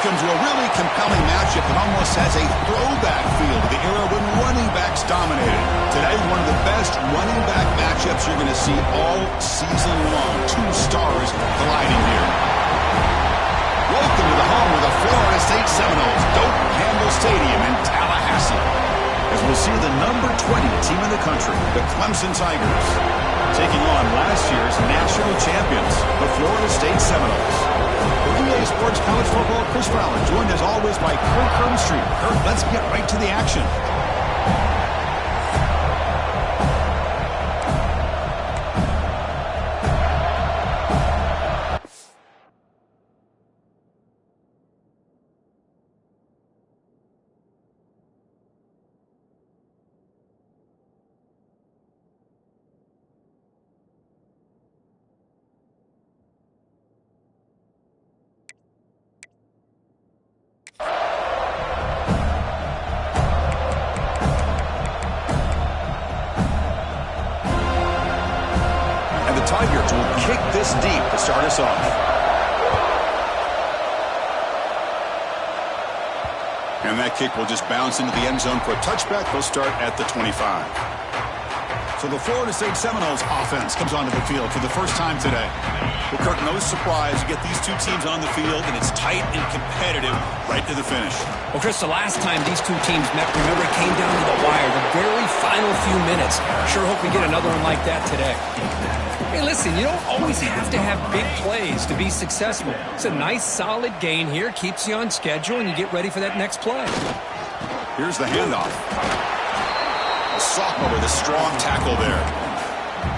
Welcome to a really compelling matchup that almost has a throwback feel to the era when running backs dominated. Today, one of the best running back matchups you're going to see all season long. Two stars colliding here. Welcome to the home of the Florida State Seminoles, Doak Campbell Stadium in Tallahassee. As we'll see the number 20 team in the country, the Clemson Tigers, taking on last year's national champions, the Florida State Seminoles. For EA Sports College Football, Chris Fowler, joined as always by Kirk Hermstreet. Kirk, let's get right to the action. Tigers will kick this deep to start us off. And that kick will just bounce into the end zone for a touchback. They'll start at the 25. So the Florida State Seminoles offense comes onto the field for the first time today. Well, Kirk, no surprise. You get these two teams on the field, and it's tight and competitive right to the finish. Well, Chris, the last time these two teams met, remember, it came down to the wire, the very final few minutes. Sure hope we get another one like that today. Hey, listen, you don't always have to have big plays to be successful. It's a nice, solid gain here. Keeps you on schedule, and you get ready for that next play. Here's the handoff. A sophomore with a strong tackle there.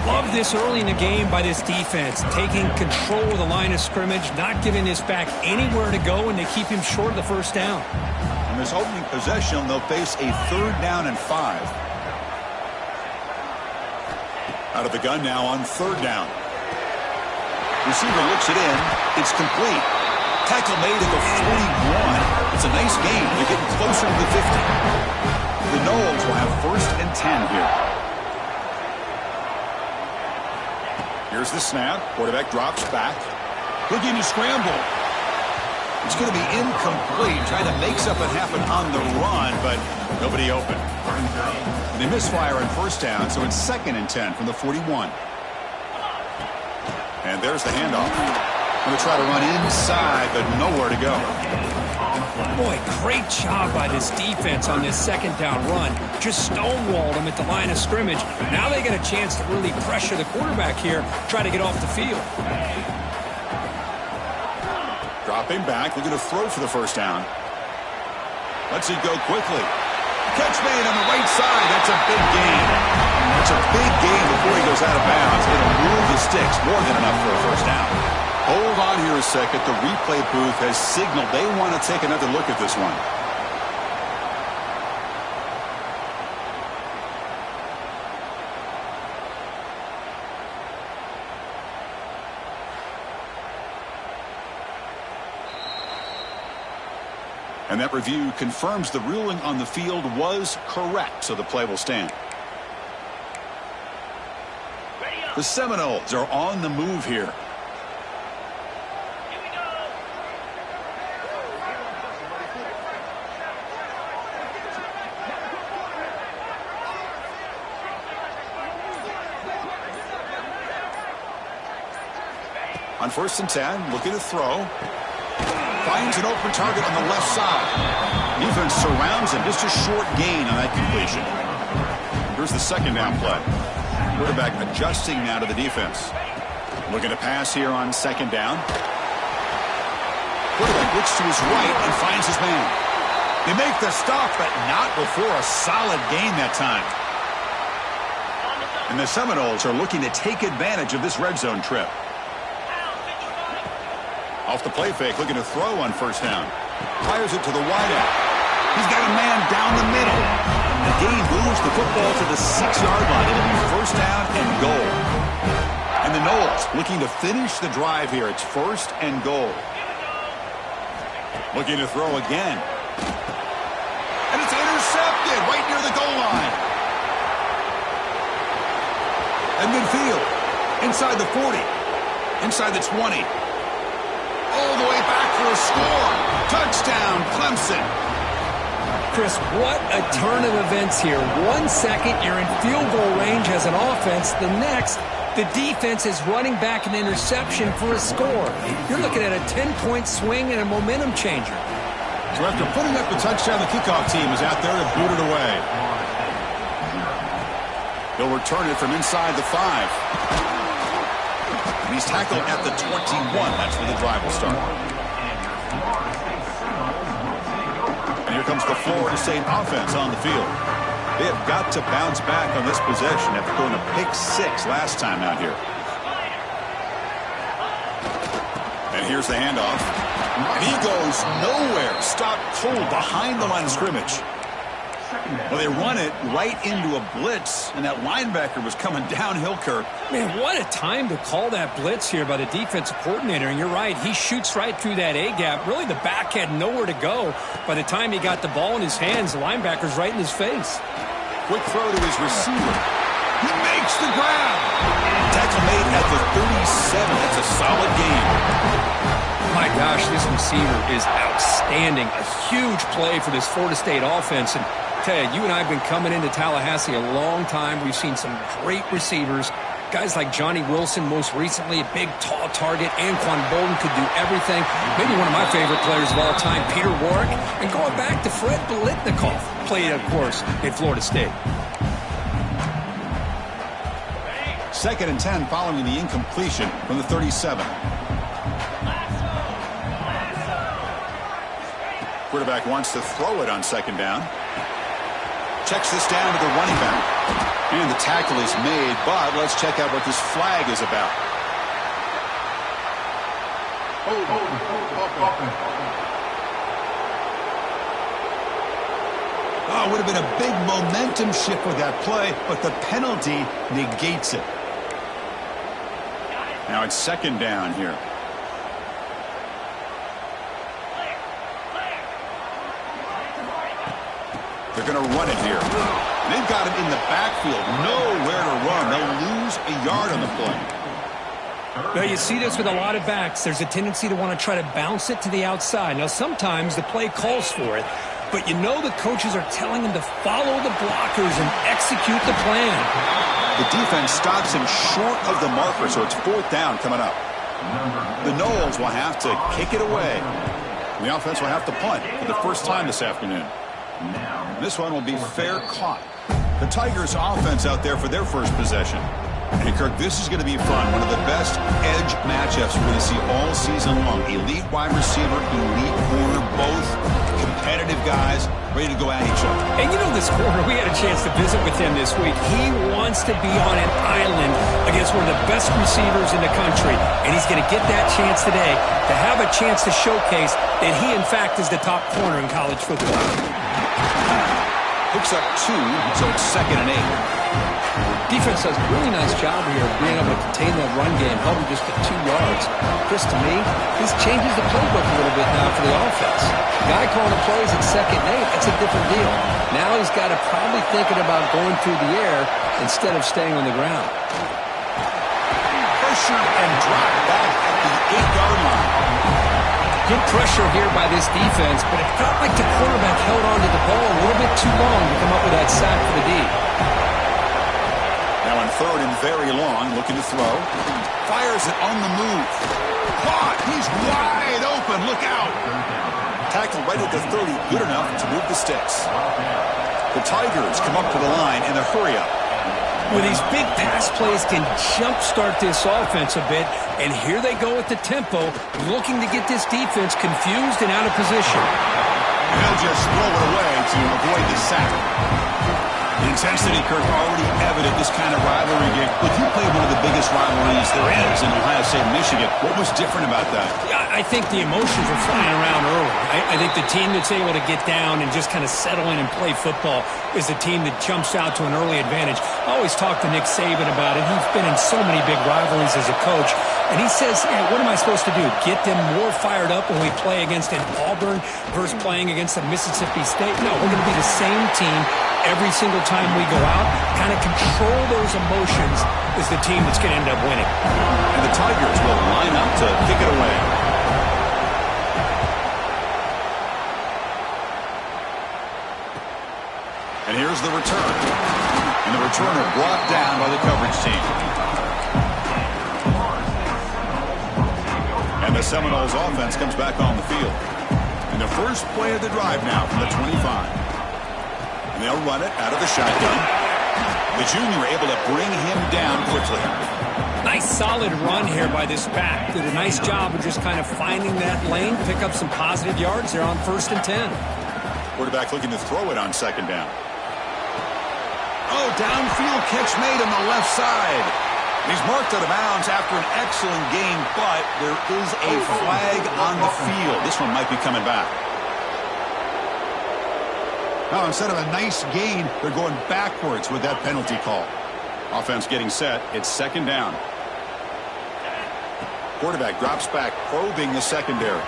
Love this early in the game by this defense, taking control of the line of scrimmage, not giving this back anywhere to go, and they keep him short of the first down. On this opening possession, they'll face a 3rd down and 5. Out of the gun now on 3rd down. Receiver looks it in. It's complete. Tackle made at the 41. It's a nice gain. They're getting closer to the 50. The Noles will have 1st and 10 here. Here's the snap. Quarterback drops back. Looking to scramble. It's going to be incomplete. Trying to make something happen on the run, but nobody open. They misfire on 1st down, so it's 2nd and 10 from the 41. And there's the handoff. Going to try to run inside, but nowhere to go. Boy, great job by this defense on this 2nd down run. Just stonewalled them at the line of scrimmage. Now they get a chance to really pressure the quarterback here, try to get off the field. Dropping back, looking to throw for the 1st down. Lets it go quickly. Catch made on the right side. That's a big gain. That's a big gain before he goes out of bounds. It'll move the sticks. More than enough for a 1st down. Hold on here a second. The replay booth has signaled they want to take another look at this one. And that review confirms the ruling on the field was correct, so the play will stand. The Seminoles are on the move here. On 1st and 10, looking to throw. Finds an open target on the left side. Defense surrounds him. Just a short gain on that completion. Here's the 2nd down play. Quarterback adjusting now to the defense. Looking to pass here on 2nd down. Quarterback looks to his right and finds his man. They make the stop, but not before a solid gain that time. And the Seminoles are looking to take advantage of this red zone trip. Off the play fake, looking to throw on 1st down. Fires it to the wideout. He's got a man down the middle. And the game moves the football to the 6-yard line. It'll be 1st down and goal. And the Noles looking to finish the drive here. It's 1st and goal. Looking to throw again. And it's intercepted right near the goal line. At midfield. Inside the 40. Inside the 20. All the way back for a score. Touchdown, Clemson. Chris, what a turn of events here. 1 second, you're in field goal range as an offense. The next, the defense is running back an interception for a score. You're looking at a 10-point swing and a momentum changer. So after putting up the touchdown, the kickoff team is out there to boot it away. He'll return it from inside the 5. And he's tackled at the 21. That's where the drive will start. And here comes the Florida State offense on the field. They have got to bounce back on this possession after throwing a pick 6 last time out here. And here's the handoff. And he goes nowhere. Stopped cold behind the line of scrimmage. Well, they run it right into a blitz, and that linebacker was coming downhill, Kirk. Man, what a time to call that blitz here by the defensive coordinator. And you're right, he shoots right through that A-gap. Really, the back had nowhere to go. By the time he got the ball in his hands, the linebacker's right in his face. Quick throw to his receiver. He makes the grab. Tackle made at the 37. That's a solid game. My gosh, this receiver is outstanding. A huge play for this Florida State offense. And Ted, you and I have been coming into Tallahassee a long time. We've seen some great receivers. Guys like Johnny Wilson, most recently, a big, tall target. Anquan Bolden could do everything. Maybe one of my favorite players of all time, Peter Warrick. And going back to Fred Biletnikoff, played, of course, at Florida State. 2nd and 10 following the incompletion from the 37. Quarterback wants to throw it on 2nd down. Checks this down to the running back. And the tackle is made, but let's check out what this flag is about. Oh, it would have been a big momentum shift with that play, but the penalty negates it. Now it's 2nd down here. They're going to run it here. They've got it in the backfield. Nowhere to run. They'll lose a yard on the play. Well, you see this with a lot of backs. There's a tendency to want to try to bounce it to the outside. Now, sometimes the play calls for it, but you know the coaches are telling them to follow the blockers and execute the plan. The defense stops him short of the marker, so it's 4th down coming up. The Noles will have to kick it away. The offense will have to punt for the first time this afternoon. This one will be fair caught. The Tigers offense out there for their first possession. And Kirk, this is going to be fun. One of the best edge matchups we're going to see all season long. Elite wide receiver, elite corner, both competitive guys ready to go at each other. And you know this corner, we had a chance to visit with him this week. He wants to be on an island against one of the best receivers in the country. And he's going to get that chance today to have a chance to showcase that he, in fact, is the top corner in college football. Hooks up 2, so it's 2nd and 8. Defense does a really nice job here of being able to contain that run game, held him just to 2 yards. Chris, to me, this changes the playbook a little bit now for the offense. The guy calling the plays at 2nd and 8, that's a different deal. Now he's got to probably thinking about going through the air instead of staying on the ground. Pressure and drop back at the 8-yard line. Good pressure here by this defense, but it felt like the quarterback held on to the ball a little bit too long to come up with that sack for the D. Now on 3rd and very long, looking to throw. Fires it on the move. Caught! He's wide open. Look out! Tackled right at the 30. Good enough to move the sticks. The Tigers come up to the line in a hurry-up. Well, these big pass plays can jumpstart this offense a bit, and here they go at the tempo, looking to get this defense confused and out of position. He'll just throw it away to avoid the sack. The intensity, Kirk, already evident this kind of rivalry game. Look, you played one of the biggest rivalries there is in Ohio State, Michigan. What was different about that? Yeah, I think the emotions are flying around early. I think the team that's able to get down and just kind of settle in and play football is the team that jumps out to an early advantage. I always talk to Nick Saban about it. He's been in so many big rivalries as a coach. And he says, hey, what am I supposed to do? Get them more fired up when we play against an Auburn versus playing against a Mississippi State? No, we're going to be the same team every single time we go out. Kind of control those emotions is the team that's going to end up winning. And the Tigers will line up to kick it away. Here's the return. And the returner brought down by the coverage team. And the Seminoles offense comes back on the field. And the first play of the drive now from the 25. And they'll run it out of the shotgun. The junior able to bring him down quickly. Nice solid run here by this back. Did a nice job of just kind of finding that lane, pick up some positive yards there on 1st and 10. Quarterback looking to throw it on 2nd down. Oh, downfield catch made on the left side. He's marked out of bounds after an excellent game, but there is a flag on the field. This one might be coming back. Now, instead of a nice gain, they're going backwards with that penalty call. Offense getting set. It's 2nd down. Quarterback drops back, probing the secondary.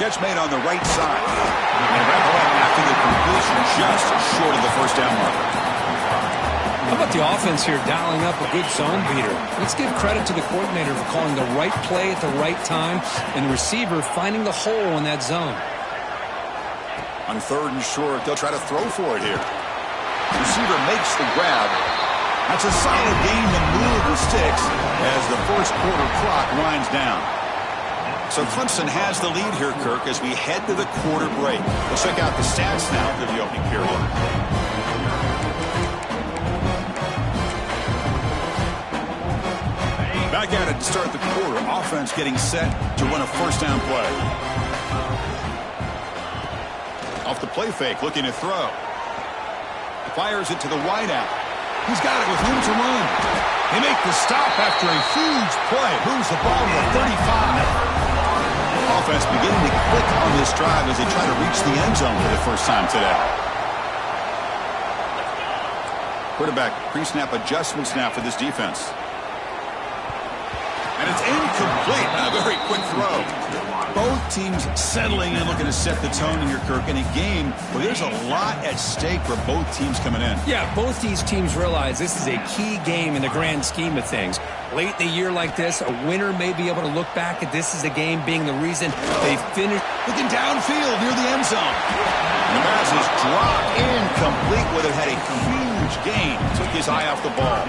Catch made on the right side. And wrap it up after the completion, just short of the 1st down marker. How about the offense here dialing up a good zone beater? Let's give credit to the coordinator for calling the right play at the right time and the receiver finding the hole in that zone. On 3rd and short, they'll try to throw for it here. Receiver makes the grab. That's a solid gain to move the sticks as the 1st quarter clock winds down. So Clemson has the lead here, Kirk, as we head to the quarter break. We'll check out the stats now for the opening period. Back at it to start the quarter. Offense getting set to run a 1st down play. Off the play fake, looking to throw. Fires it to the wideout. He's got it with room to run. They make the stop after a huge play. Moves the ball to the 35. Offense beginning to click on this drive as they try to reach the end zone for the first time today. Quarterback pre-snap adjustments now for this defense. And it's incomplete. A very quick throw. Both teams settling and looking to set the tone in your Kirk in a game where there's a lot at stake for both teams coming in. Yeah, both these teams realize this is a key game in the grand scheme of things. Late in the year like this, a winner may be able to look back at this as a game being the reason they finished. Looking downfield near the end zone. And the pass is dropped incomplete with it. Had a huge gain. Took his eye off the ball.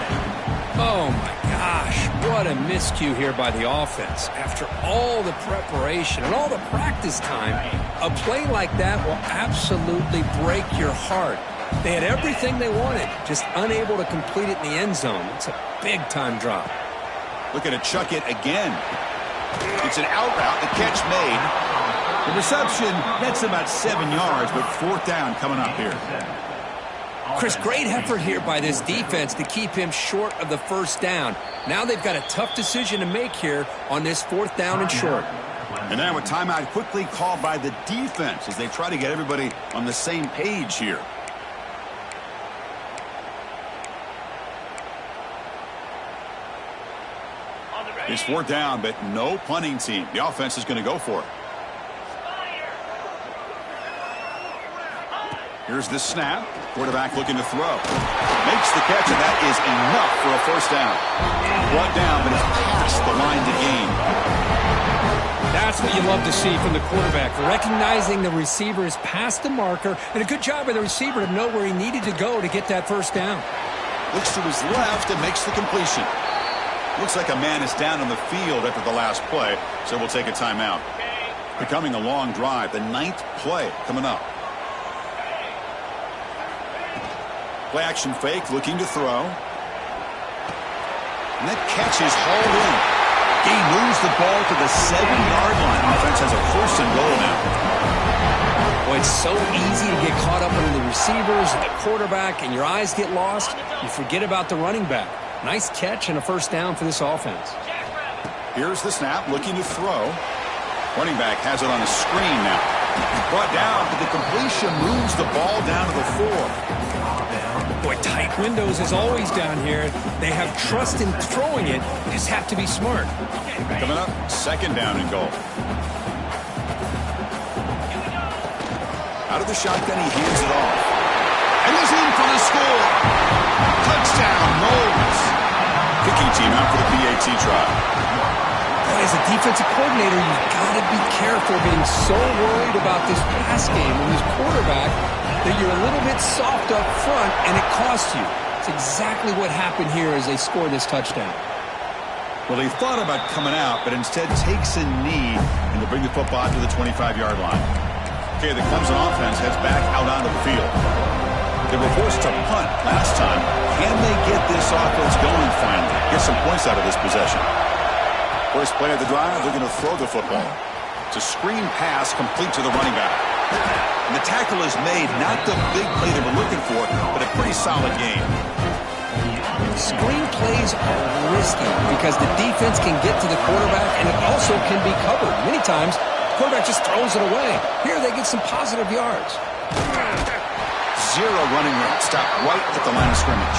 Oh, my gosh. What a miscue here by the offense. After all the preparation and all the practice time, a play like that will absolutely break your heart. They had everything they wanted, just unable to complete it in the end zone. It's a big-time drop. Looking to chuck it again. It's an out route. The catch made. The reception, that's about 7 yards, but 4th down coming up here. Chris, great effort here by this defense to keep him short of the 1st down. Now they've got a tough decision to make here on this 4th down and short. And now a timeout quickly called by the defense as they try to get everybody on the same page here. It's 4th down, but no punting team. The offense is going to go for it. Here's the snap. Quarterback looking to throw. Makes the catch, and that is enough for a 1st down. Brought down, but it's past the line to gain. That's what you love to see from the quarterback. Recognizing the receiver is past the marker, and a good job by the receiver to know where he needed to go to get that 1st down. Looks to his left and makes the completion. Looks like a man is down on the field after the last play, so we'll take a timeout. Becoming a long drive, the 9th play coming up. Play action fake, looking to throw. And that catch is hauled in. He moves the ball to the 7-yard line. Offense has a 1st and goal now. Boy, it's so easy to get caught up under the receivers and the quarterback, and your eyes get lost. You forget about the running back. Nice catch and a 1st down for this offense. Here's the snap, looking to throw. Running back has it on a screen now. Brought down, but the completion moves the ball down to the 4. Boy, tight windows as always down here. They have trust in throwing it. You just have to be smart. Coming up, 2nd down and goal. Out of the shotgun, he hands it off. And he's in for the score. Touchdown, Noles. Kicking team out for the PAT try. Boy, as a defensive coordinator, you've got to be careful being so worried about this pass game and this quarterback that you're a little bit soft up front, and it costs you. It's exactly what happened here as they score this touchdown. Well, he thought about coming out, but instead takes a knee and to bring the football out to the 25-yard line. Okay, the Clemson offense heads back out onto the field. They were forced to punt last time. Can they get this offense going finally? Get some points out of this possession. First play of the drive, they're going to throw the football. It's a screen pass complete to the running back. And the tackle is made, not the big play they were looking for, but a pretty solid game. Screen plays are risky because the defense can get to the quarterback, and it also can be covered. Many times, the quarterback just throws it away. Here, they get some positive yards. Zero running room. Stop right at the line of scrimmage.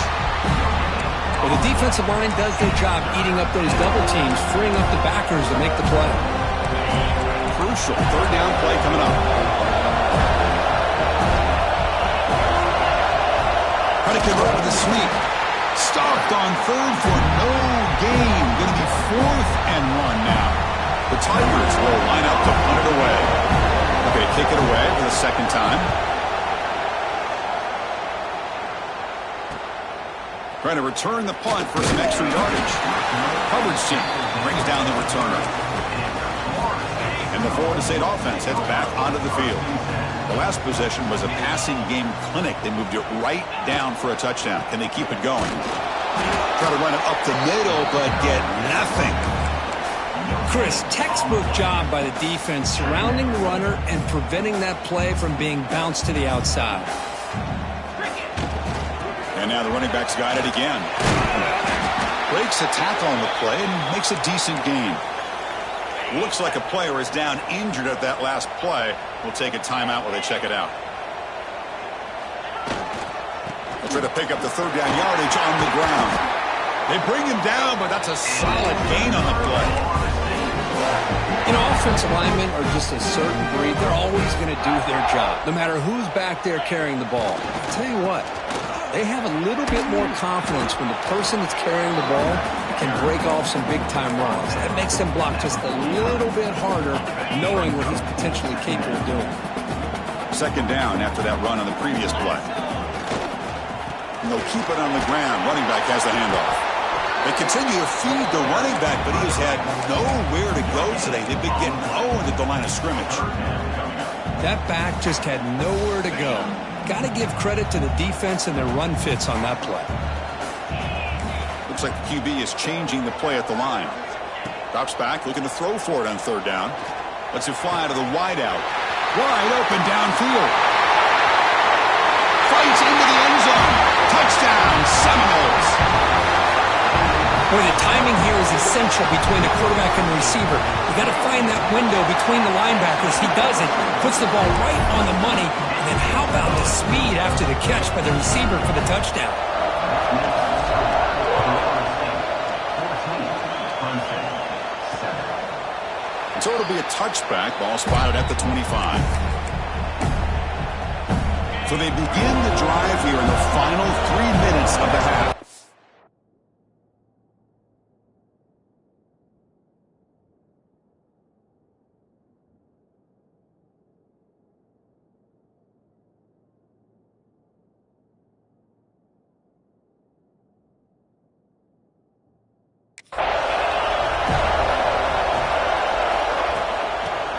Well, the defensive line does their job eating up those double teams, freeing up the backers to make the play. Crucial third down play coming up. Predicate run with a sweep. Stopped on third for no gain. Going to be 4th and 1 now. The Tigers will line up to punt it away. Okay, kick it away for the second time. Trying to return the punt for some extra yardage. Coverage team brings down the returner. And the Florida State offense heads back onto the field. The last possession was a passing game clinic. They moved it right down for a touchdown. Can they keep it going? Try to run it up the middle, but get nothing. Chris, textbook job by the defense surrounding the runner and preventing that play from being bounced to the outside. And now the running back's got it again. Breaks a tackle on the play and makes a decent gain. Looks like a player is down injured at that last play. We'll take a timeout while they check it out. They'll try to pick up the third down yardage on the ground. They bring him down, but that's a solid gain on the play. You know, offensive linemen are just a certain breed. They're always going to do their job, no matter who's back there carrying the ball. I'll tell you what, they have a little bit more confidence when the person that's carrying the ball can break off some big-time runs. That makes them block just a little bit harder, knowing what he's potentially capable of doing. Second down after that run on the previous play. And they'll keep it on the ground. Running back has the handoff. They continue to feed the running back, but he has had nowhere to go today. They've been getting owned at the line of scrimmage. That back just had nowhere to go. Got to give credit to the defense and their run fits on that play. Looks like the QB is changing the play at the line. Drops back, looking to throw for it on third down. Lets it fly to the wideout. Wide open downfield. Fights into the end zone. Touchdown, Seminoles. Boy, the timing here is essential between the quarterback and the receiver. You got to find that window between the linebackers. He does it, puts the ball right on the money, and then how about the speed after the catch by the receiver for the touchdown? So it'll be a touchback. Ball spotted at the 25. So they begin the drive here in the final 3 minutes of the half.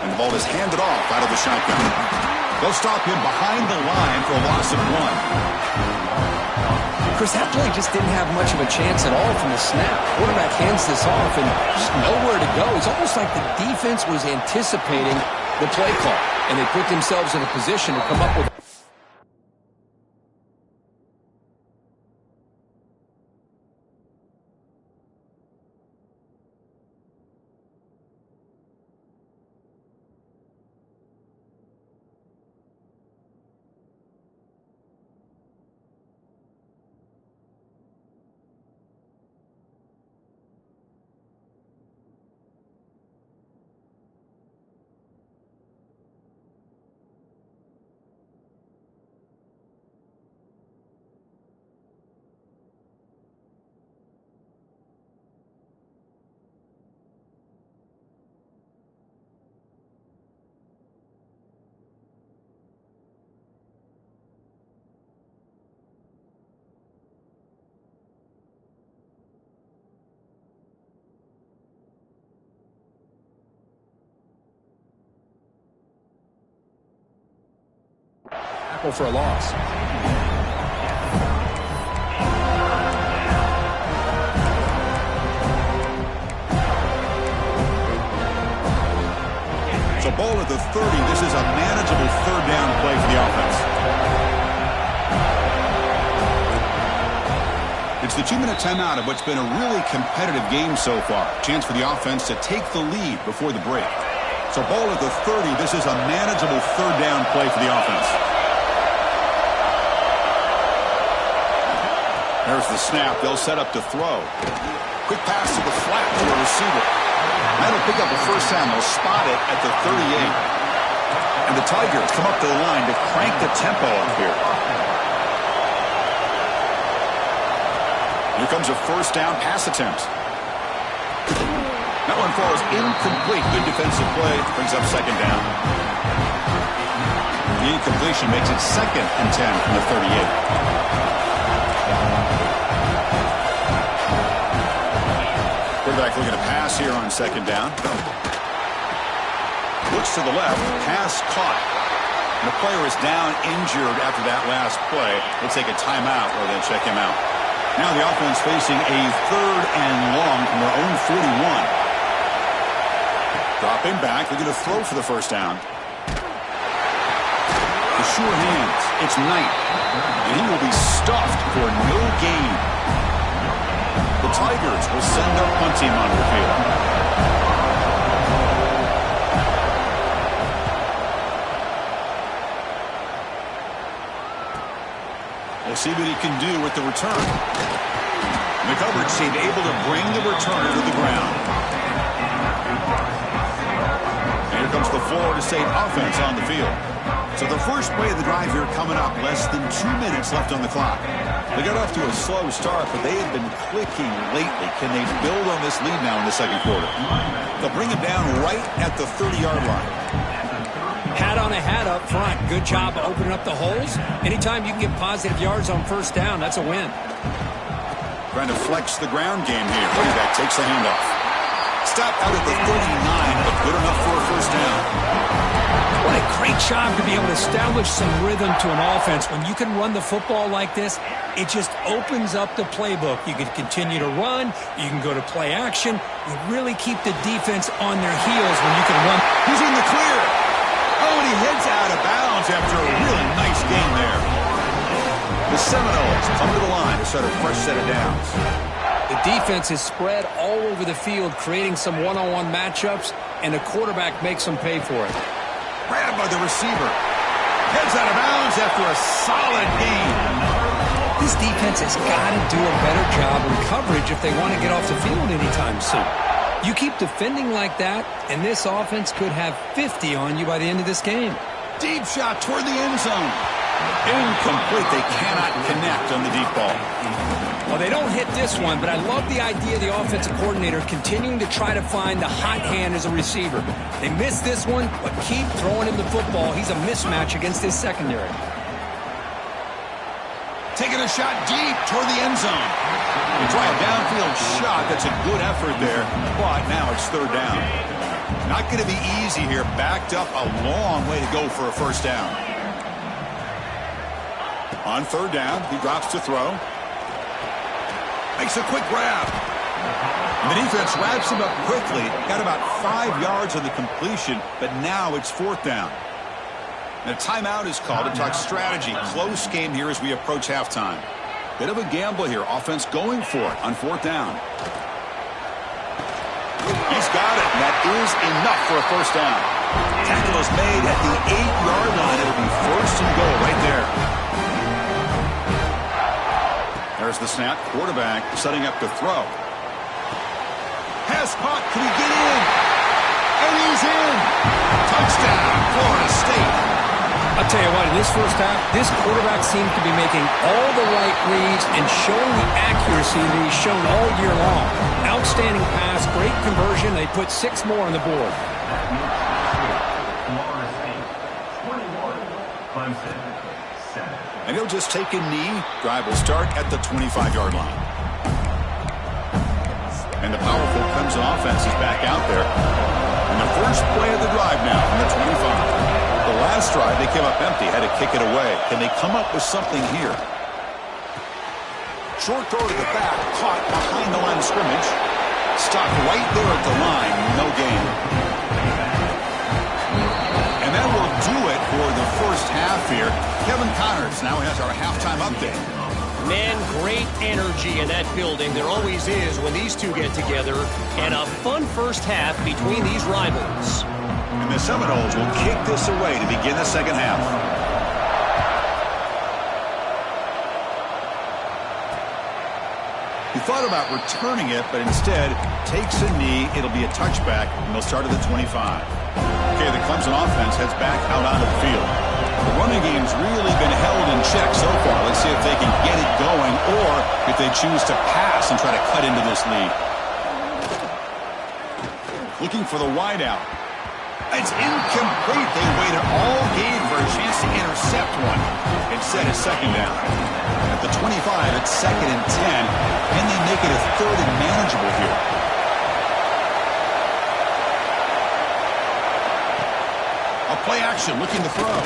The ball is handed off out of the shotgun. They'll stop him behind the line for a loss of 1. Chris, that play just didn't have much of a chance at all from the snap. Quarterback hands this off and just nowhere to go. It's almost like the defense was anticipating the play call, and they put themselves in a position to come up with. tackle for a loss. So ball at the 30. This is a manageable third down play for the offense. It's the 2-minute timeout of what's been a really competitive game so far. Chance for the offense to take the lead before the break. So ball at the 30. This is a manageable third down play for the offense. There's the snap. They'll set up to throw. Quick pass to the flat to a receiver. That'll pick up a first down. They'll spot it at the 38. And the Tigers come up to the line to crank the tempo up here. Here comes a first down pass attempt. That one falls incomplete. Good defensive play. Brings up second down. The incompletion makes it 2nd and 10 from the 38. Quarterback looking to pass here on second down. Looks to the left. Pass caught. And the player is down injured after that last play. They'll take a timeout or they'll check him out. Now the offense facing a 3rd and long from their own 41. Dropping back. They're going to throw for the first down. The sure hands. It's Knight. And he will be stuffed for no gain. The Tigers will send their punt team onto the field. We'll see what he can do with the return. And the coverage team able to bring the returner to the ground. And here comes the Florida State offense on the field. So the first play of the drive here coming up. Less than 2 minutes left on the clock. They got off to a slow start, but they have been clicking lately. Can they build on this lead now in the second quarter? They'll bring it down right at the 30-yard line. Hat on a hat up front. Good job opening up the holes. Anytime you can get positive yards on first down, that's a win. Trying to flex the ground game here. Quarterback takes the handoff. Stop out at the 39, but good enough for a first down. What a great job to be able to establish some rhythm to an offense. When you can run the football like this, it just opens up the playbook. You can continue to run. You can go to play action. You really keep the defense on their heels when you can run. He's in the clear. Oh, and he heads out of bounds after a really nice game there. The Seminoles come to the line to start a fresh set of downs. The defense is spread all over the field, creating some one-on-one matchups, and the quarterback makes them pay for it. Grabbed by the receiver. Heads out of bounds after a solid gain. This defense has got to do a better job in coverage if they want to get off the field anytime soon. You keep defending like that, and this offense could have 50 on you by the end of this game. Deep shot toward the end zone. Incomplete. They cannot connect on the deep ball. Well, they don't hit this one, but I love the idea of the offensive coordinator continuing to try to find the hot hand as a receiver. They missed this one, but keep throwing him the football. He's a mismatch against his secondary. Taking a shot deep toward the end zone. They try a downfield shot. That's a good effort there, but now it's third down. Not going to be easy here. Backed up a long way to go for a first down. On third down, he drops to throw. Makes a quick grab. And the defense wraps him up quickly. Got about 5 yards on the completion, but now it's fourth down. And a timeout is called to talk strategy. Close game here as we approach halftime. Bit of a gamble here. Offense going for it on fourth down. He's got it. And that is enough for a first down. Tackle is made at the 8-yard line. It'll be first and goal right there. There's the snap. Quarterback setting up to throw. Pass caught. Can he get in? And he's in. Touchdown, Florida State. I'll tell you what, in this first half, this quarterback seems to be making all the right reads and showing the accuracy that he's shown all year long. Outstanding pass, great conversion. They put 6 more on the board. And he'll just take a knee. Drive will start at the 25-yard line. And the powerful Clemson offense is back out there. And the first play of the drive now from the 25. The last drive, they came up empty, had to kick it away. Can they come up with something here? Short throw to the back, caught behind the line of scrimmage. Stopped right there at the line, no gain. And that will do it for the first half here. Kevin Connors now has our halftime update. Man, great energy in that building. There always is when these two get together. And a fun first half between these rivals. And the Seminoles will kick this away to begin the second half. He thought about returning it, but instead takes a knee. It'll be a touchback, and they'll start at the 25. Okay, the Clemson offense heads back out onto the field. The running game's really been held in check so far. Let's see if they can get it going or if they choose to pass and try to cut into this lead. Looking for the wideout. It's incomplete. They waited all game for a chance to intercept one. Instead, it's second down. At the 25, it's 2nd and 10. Can they make it a 3rd and manageable here? A play action, looking to throw.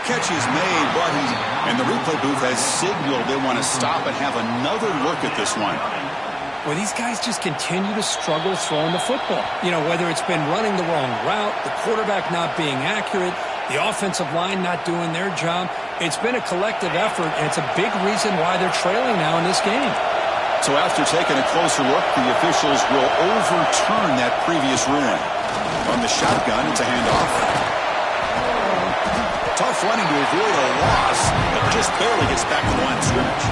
Catch is made, but and the replay booth has signaled they want to stop and have another look at this one. Well, these guys just continue to struggle throwing the football. You know, whether it's been running the wrong route, the quarterback not being accurate, the offensive line not doing their job. It's been a collective effort, and it's a big reason why they're trailing now in this game. So after taking a closer look, the officials will overturn that previous ruling. On the shotgun, it's a handoff. Tough running to avoid a loss, but just barely gets back to the line of scrimmage.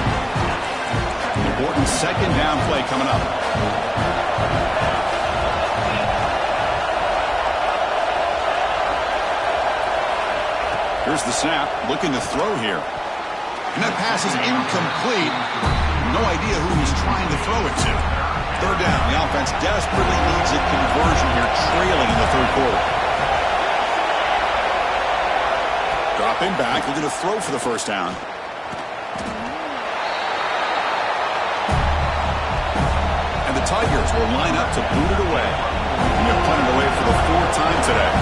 Important second down play coming up. Here's the snap, looking to throw here. And that pass is incomplete. No idea who he's trying to throw it to. Third down, the offense desperately needs a conversion here, trailing in the third quarter. Dropping back, looking to throw for the first down. And the Tigers will line up to boot it away. And they're punting away for the 4th time today.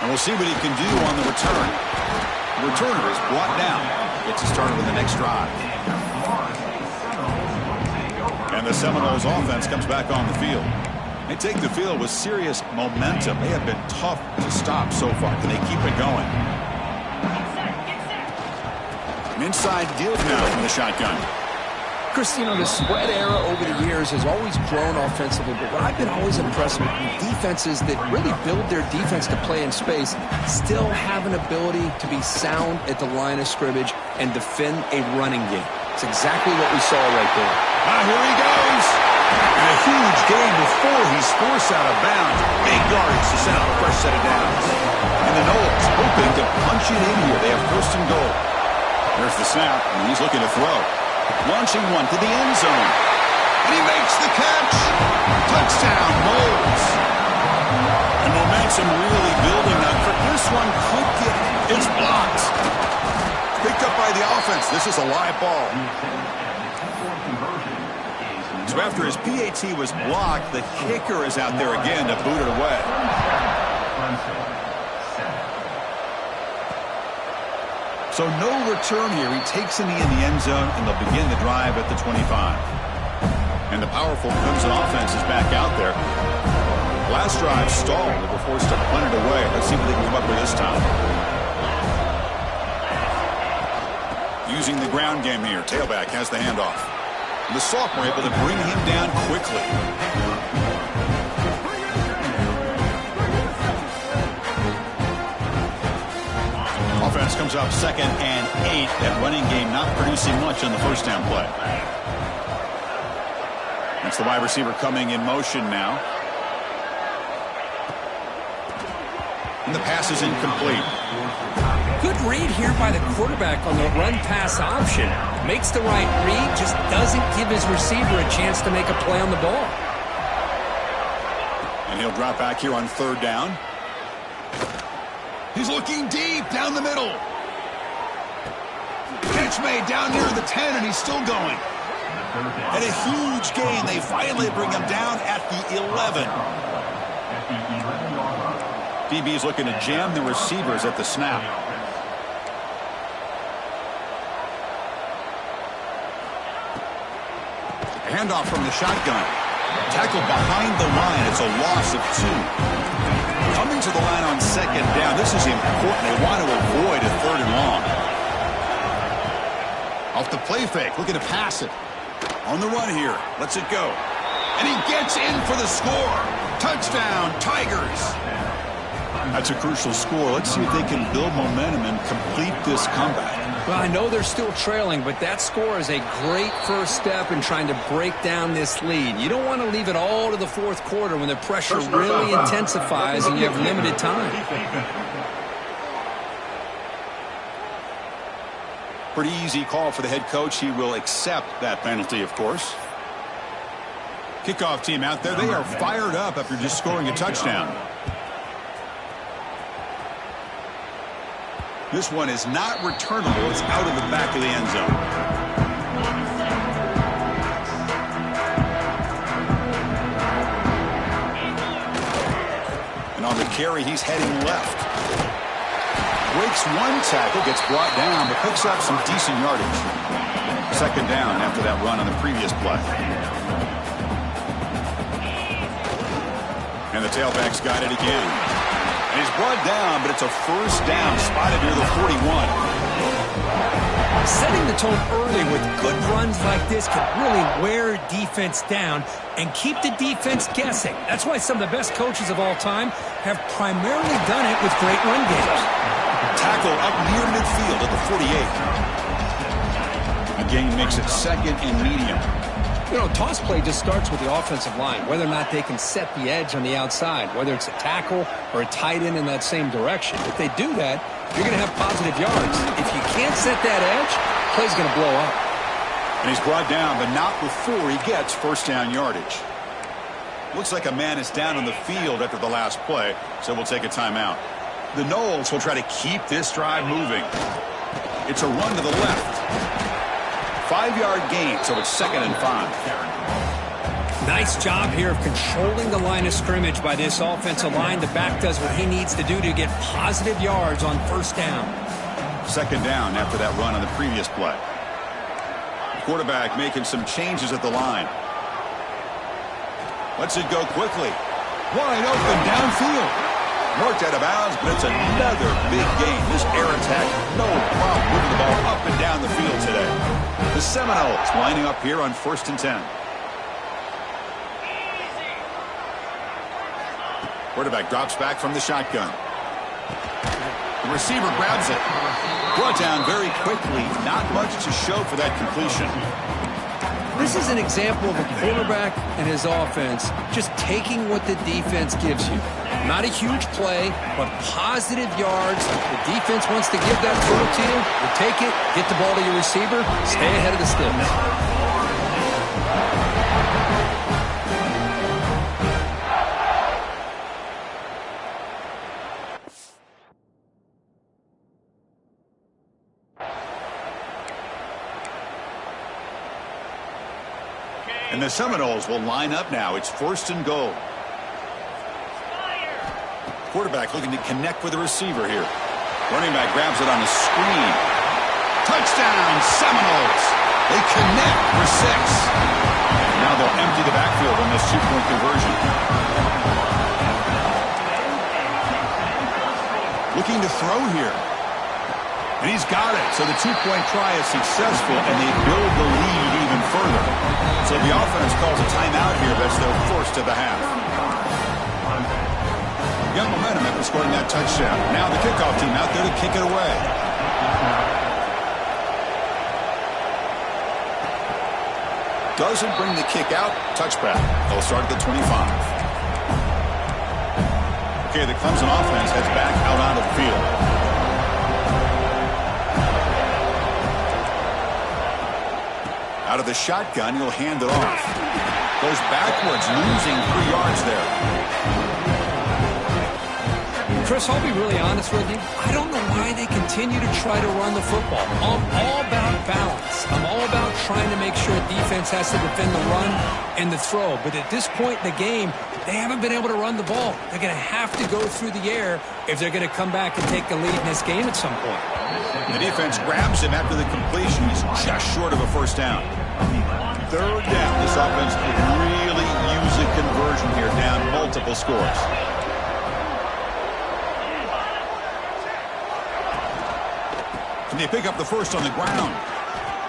And we'll see what he can do on the return. The returner is brought down. Gets us started with the next drive. And the Seminoles offense comes back on the field. They take the field with serious momentum. They have been tough to stop so far. Can they keep it going? An inside deal now from the shotgun. Chris, you know, the spread era over the years has always grown offensively, but what I've been always impressed with defenses that really build their defense to play in space still have an ability to be sound at the line of scrimmage and defend a running game. It's exactly what we saw right there. Here he goes. And a huge gain before he's forced out of bounds. Big yardage to send out a fresh set of downs. And the Noles hoping to punch it in here. They have 1st and goal. There's the snap, and he's looking to throw. Launching one to the end zone. And he makes the catch. Touchdown, Noles. And momentum really building now. This one could get... It's blocked. Picked up by the offense. This is a live ball. So after his PAT was blocked, the kicker is out there again to boot it away. So no return here. He takes a knee in the end zone, and they'll begin the drive at the 25. And the powerful Clemson offense is back out there. Last drive stalled. They were forced to punt it away. Let's see what they can come up with this time. Using the ground game here. Tailback has the handoff. The sophomore able to bring him down quickly. Offense comes up 2nd and 8. That running game not producing much on the first down play. That's the wide receiver coming in motion now. And the pass is incomplete. Good read here by the quarterback on the run-pass option. Makes the right read, just doesn't give his receiver a chance to make a play on the ball. And he'll drop back here on 3rd down. He's looking deep down the middle. Catch made down near the 10, and he's still going. And a huge gain. They finally bring him down at the 11. DB's looking to jam the receivers at the snap. Handoff from the shotgun. Tackled behind the line. It's a loss of 2. Coming to the line on second down. This is important. They want to avoid a 3rd and long. Off the play fake. Looking to pass it. On the run here. Lets it go. And he gets in for the score. Touchdown, Tigers. That's a crucial score. Let's see if they can build momentum and complete this comeback. Well, I know they're still trailing, but that score is a great first step in trying to break down this lead. You don't want to leave it all to the 4th quarter when the pressure really intensifies and you have limited time. Pretty easy call for the head coach. He will accept that penalty, of course. Kickoff team out there. They are fired up after just scoring a touchdown. This one is not returnable. It's out of the back of the end zone. And on the carry, he's heading left. Breaks one tackle, gets brought down, but picks up some decent yardage. 2nd down after that run on the previous play. And the tailback's got it again. And he's brought down, but it's a 1st down, spotted near the 41. Setting the tone early with good runs like this can really wear defense down and keep the defense guessing. That's why some of the best coaches of all time have primarily done it with great run games. Tackle up near midfield at the 48. A gain makes it 2nd and medium. You know, toss play just starts with the offensive line, whether or not they can set the edge on the outside, whether it's a tackle or a tight end in that same direction. If they do that, you're going to have positive yards. If you can't set that edge, play's going to blow up. And he's brought down, but not before he gets 1st down yardage. Looks like a man is down on the field after the last play, so we'll take a timeout. The Noles will try to keep this drive moving. It's a run to the left. 5-yard gain, so it's 2nd and 5. Nice job here of controlling the line of scrimmage by this offensive line. The back does what he needs to do to get positive yards on 1st down. 2nd down after that run on the previous play. Quarterback making some changes at the line. Lets it go quickly. Wide open downfield. Worked out of bounds, but it's another big gain. This air attack, no problem moving the ball up and down the field today. The Seminoles lining up here on 1st and 10. Quarterback drops back from the shotgun. The receiver grabs it. Brought down very quickly. Not much to show for that completion. This is an example of a quarterback and his offense just taking what the defense gives you. Not a huge play, but positive yards. The defense wants to give that throw to you. You take it, get the ball to your receiver, stay ahead of the sticks. And the Seminoles will line up now. It's 1st and goal. Quarterback looking to connect with the receiver here. Running back grabs it on the screen. Touchdown, Seminoles. They connect for 6. Now they'll empty the backfield on this 2-point conversion. Looking to throw here. And he's got it. So the 2-point try is successful, and they build the lead even further. So the offense calls a timeout here as they're forced to the half. Got momentum after scoring that touchdown. Now the kickoff team out there to kick it away. Doesn't bring the kick out. Touchback. They'll start at the 25. Okay, the Clemson offense heads back out onto the field. Out of the shotgun, he'll hand it off. Goes backwards, losing 3 yards there. Chris, I'll be really honest with you. I don't know why they continue to try to run the football. I'm all about balance. I'm all about trying to make sure defense has to defend the run and the throw. But at this point in the game, they haven't been able to run the ball. They're going to have to go through the air if they're going to come back and take the lead in this game at some point. The defense grabs him after the completion. He's just short of a first down. Third down. This offense could really use a conversion here, down multiple scores. And they pick up the first on the ground.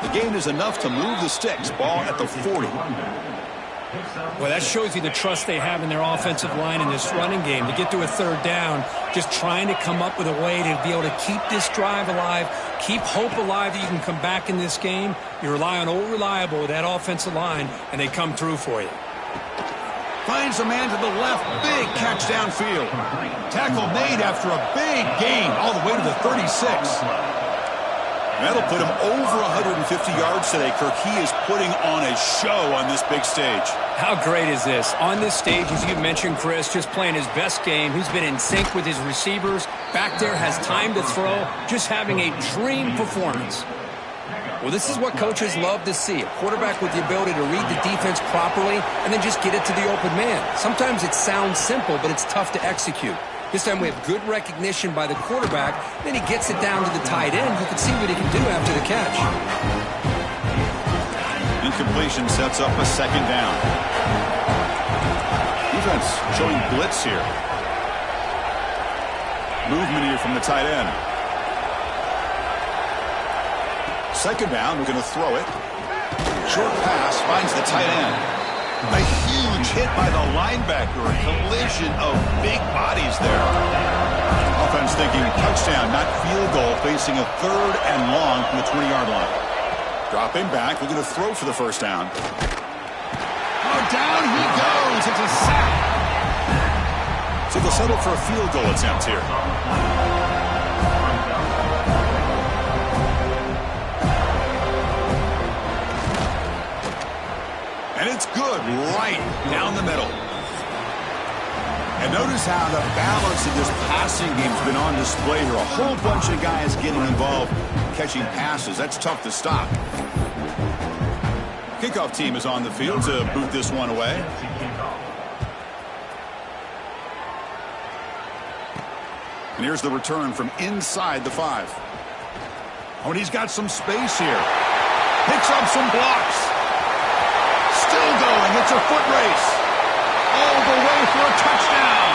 The gain is enough to move the sticks. Ball at the 40. Well, that shows you the trust they have in their offensive line in this running game. To get to a third down, just trying to come up with a way to be able to keep this drive alive, keep hope alive that you can come back in this game. You rely on Old Reliable with that offensive line, and they come through for you. Finds a man to the left. Big catch downfield. Tackle made after a big gain all the way to the 36. That'll put him over 150 yards today, Kirk. He is putting on a show on this big stage. How great is this? On this stage, as you mentioned, Chris, just playing his best game. He's been in sync with his receivers. Back there, has time to throw. Just having a dream performance. Well, this is what coaches love to see. A quarterback with the ability to read the defense properly and then just get it to the open man. Sometimes it sounds simple, but it's tough to execute. This time we have good recognition by the quarterback. Then he gets it down to the tight end. You can see what he can do after the catch. Incompletion sets up a second down. Defense showing blitz here. Movement here from the tight end. Second down, we're going to throw it. Short pass finds the tight end. A huge hit by the linebacker. A collision of big bodies there. Offense thinking touchdown, not field goal, facing a third and long from the 20-yard line. Dropping back. We're going to throw for the first down. Oh, down he goes. It's a sack. So they'll settle for a field goal attempt here. And it's good right down the middle. And notice how the balance of this passing game has been on display here. A whole bunch of guys getting involved catching passes. That's tough to stop. Kickoff team is on the field to boot this one away. And here's the return from inside the 5. Oh, and he's got some space here. Picks up some blocks. Still going. It's a foot race. All the way for a touchdown.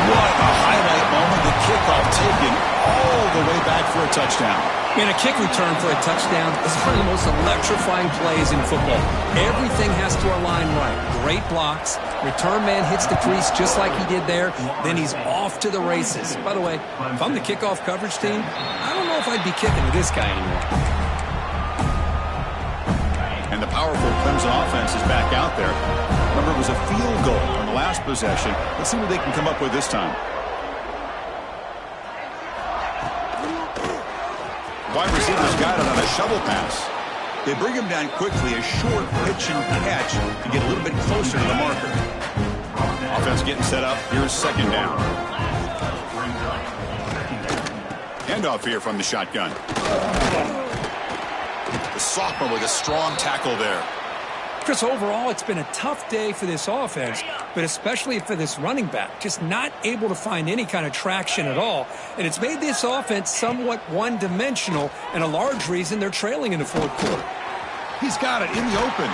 What a highlight moment. The kickoff taken all the way back for a touchdown. Man, a kick return for a touchdown is one of the most electrifying plays in football. Everything has to align right. Great blocks. Return man hits the crease just like he did there. Then he's off to the races. By the way, if I'm the kickoff coverage team, I don't know if I'd be kicking to this guy anymore. And the powerful Clemson offense is back out there. Remember, it was a field goal on the last possession. Let's see what they can come up with this time. Wide receivers got it on a shovel pass. They bring him down quickly, a short pitch and catch to get a little bit closer to the marker. Offense getting set up. Here's second down. Handoff here from the shotgun. The sophomore with a strong tackle there. Chris, overall, it's been a tough day for this offense, but especially for this running back. Just not able to find any kind of traction at all. And it's made this offense somewhat one-dimensional, and a large reason they're trailing in the fourth quarter. He's got it in the open.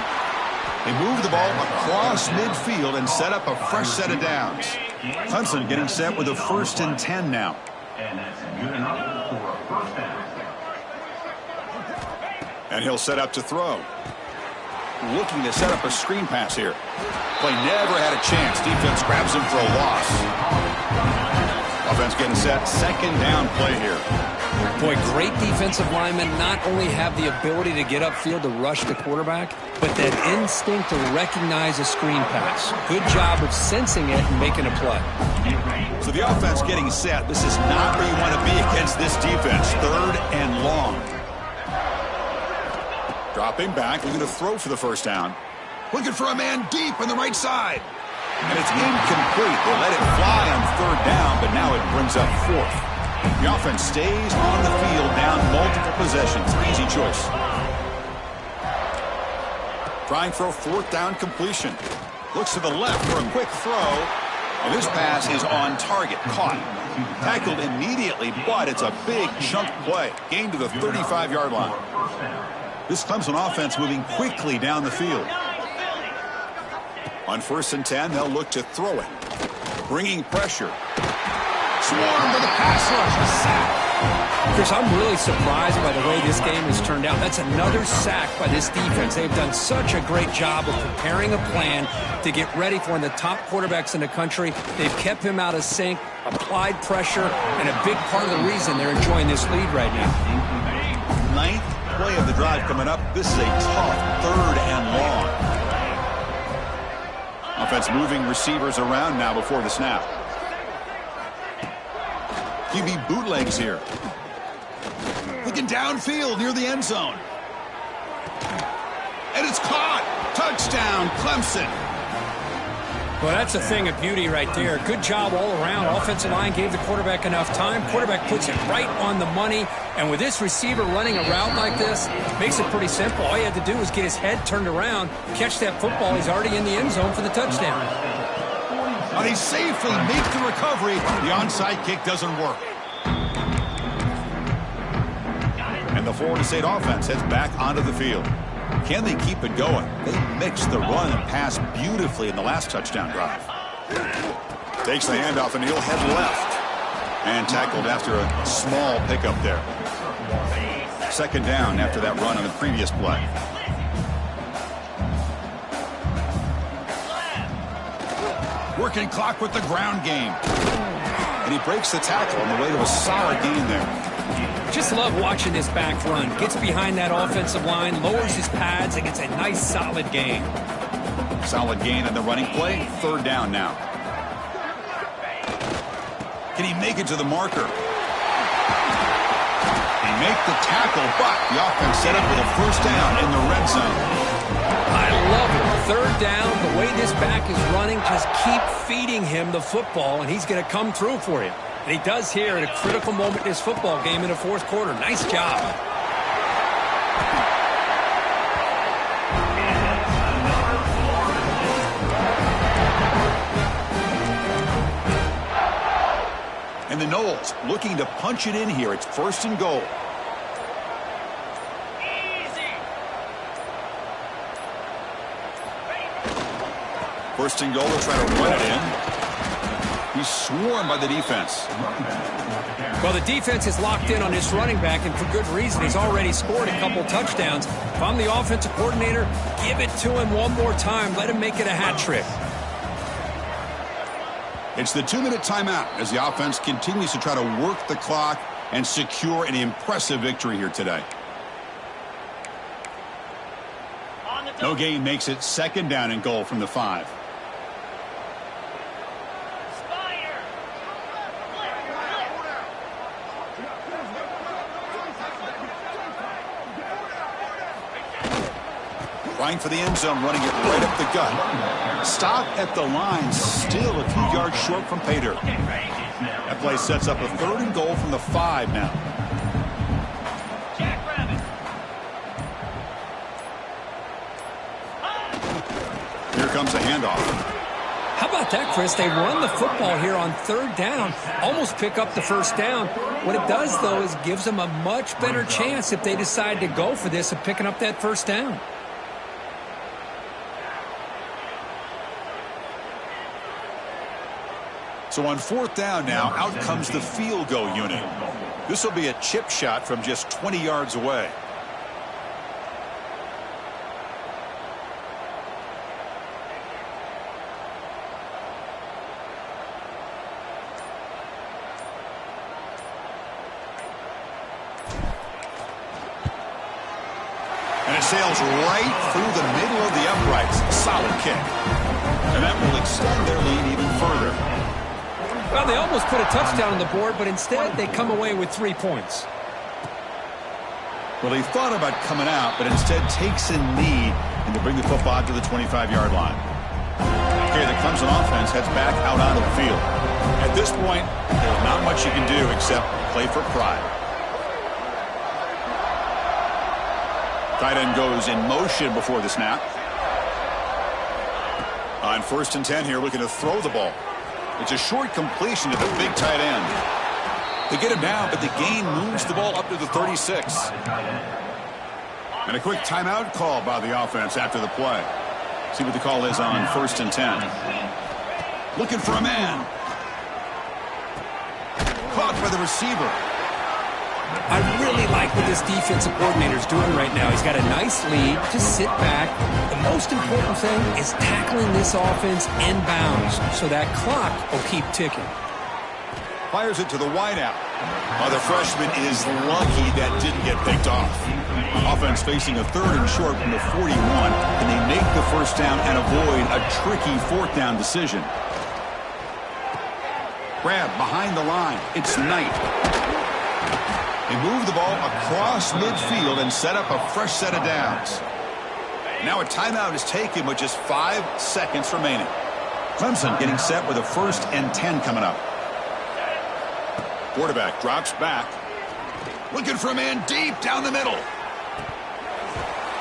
They move the ball across midfield and set up a fresh set of downs. Clemson getting set with a 1st and 10 now. And that's good enough for a first down. And he'll set up to throw. Looking to set up a screen pass here. Play never had a chance. Defense grabs him for a loss. Offense getting set. Second down play here. Boy, great defensive linemen not only have the ability to get upfield to rush the quarterback, but that instinct to recognize a screen pass. Good job of sensing it and making a play. So the offense getting set. This is not where you want to be against this defense. Third and long. Dropping back, looking to throw for the first down. Looking for a man deep on the right side. And it's incomplete. They let it fly on third Now it brings up fourth. The offense stays on the field, down multiple possessions. Easy choice. Trying for a fourth down completion. Looks to the left for a quick throw. And this pass is on target. Caught. Tackled immediately, but it's a big chunk play. Gain to the 35-yard line. This Clemson offense moving quickly down the field. On 1st and 10, they'll look to throw it. Bringing pressure. Swarm to the pass rush. A sack. Chris, I'm really surprised by the way this game has turned out. That's another sack by this defense. They've done such a great job of preparing a plan to get ready for one of the top quarterbacks in the country. They've kept him out of sync, applied pressure, and a big part of the reason they're enjoying this lead right now. 9th play of the drive coming up. This is a tough 3rd and long. Offense moving receivers around now before the snap. QB bootlegs here. Looking downfield near the end zone. And it's caught. Touchdown, Clemson. Well, that's a thing of beauty right there. Good job all around. Offensive line gave the quarterback enough time. Quarterback puts it right on the money. And with this receiver running a route like this, makes it pretty simple. All you had to do was get his head turned around, catch that football. He's already in the end zone for the touchdown. And they safely make the recovery. The onside kick doesn't work. And the Florida State offense heads back onto the field. Can they keep it going? They mixed the run and pass beautifully in the last touchdown drive. Takes the handoff and he'll head left. And tackled after a small pickup there. 2nd down after that run on the previous play. Working clock with the ground game. And he breaks the tackle on the way to a solid gain there. Just love watching this back run. Gets behind that offensive line, lowers his pads, and gets a nice solid gain. Solid gain on the running play. 3rd down now. Can he make it to the marker? He make the tackle, but the offense set up with a 1st down in the red zone. I love it. 3rd down, the way this back is running, just keep feeding him the football, and he's going to come through for you. And he does here at a critical moment in this football game in the 4th quarter. Nice job. And the Noles looking to punch it in here. It's 1st and goal. First and goal, they'll try to run it in. He's swarmed by the defense. Well, the defense is locked in on this running back, and for good reason. He's already scored a couple touchdowns. If I'm the offensive coordinator, give it to him one more time. Let him make it a hat trick. It's the 2-minute timeout as the offense continues to try to work the clock and secure an impressive victory here today. No gain makes it 2nd down and goal from the 5. Trying for the end zone, running it right up the gut. Stop at the line, still a few yards short from pay dirt. That play sets up a 3rd and goal from the 5 now. Here comes a handoff. How about that, Chris? They run the football here on 3rd down, almost pick up the 1st down. What it does, though, is gives them a much better chance if they decide to go for this of picking up that 1st down. So on 4th down now, out comes the field goal unit. This will be a chip shot from just 20 yards away. And it sails right through the middle of the uprights. Solid kick. And that will extend their lead even further. Well, they almost put a touchdown on the board, but instead they come away with 3 points. Well, he thought about coming out, but instead takes a knee and to bring the football to the 25-yard line. Okay, the Clemson offense heads back out onto the field. At this point, there's not much you can do except play for pride. Tight end goes in motion before the snap. On 1st and 10 here, looking to throw the ball. It's a short completion to the big tight end. They get him down, but the gain moves the ball up to the 36. And a quick timeout call by the offense after the play. See what the call is on 1st and 10. Looking for a man. Caught by the receiver. I really like what this defensive coordinator is doing right now. He's got a nice lead. Just sit back. The most important thing is tackling this offense inbounds so that clock will keep ticking. Fires it to the wideout. The freshman is lucky that didn't get picked off. Offense facing a 3rd and short from the 41, and they make the first down and avoid a tricky 4th down decision. Grab behind the line. It's Knight. They move the ball across midfield and set up a fresh set of downs. Now a timeout is taken with just 5 seconds remaining. Clemson getting set with a 1st and 10 coming up. Quarterback drops back. Looking for a man deep down the middle.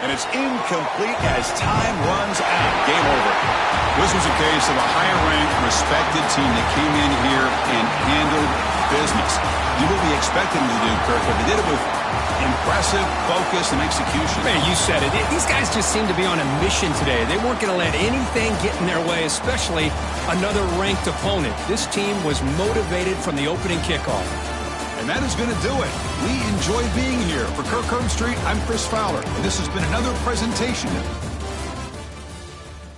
And it's incomplete as time runs out. Game over. This was a case of a higher-ranked, respected team that came in here and handled business. Do what we expected them to do, Kirk, but they did it with impressive focus and execution. Man, you said it. These guys just seem to be on a mission today. They weren't going to let anything get in their way, especially another ranked opponent. This team was motivated from the opening kickoff. And that is going to do it. We enjoy being here. For Kirk Herbstreit, I'm Chris Fowler, and this has been another presentation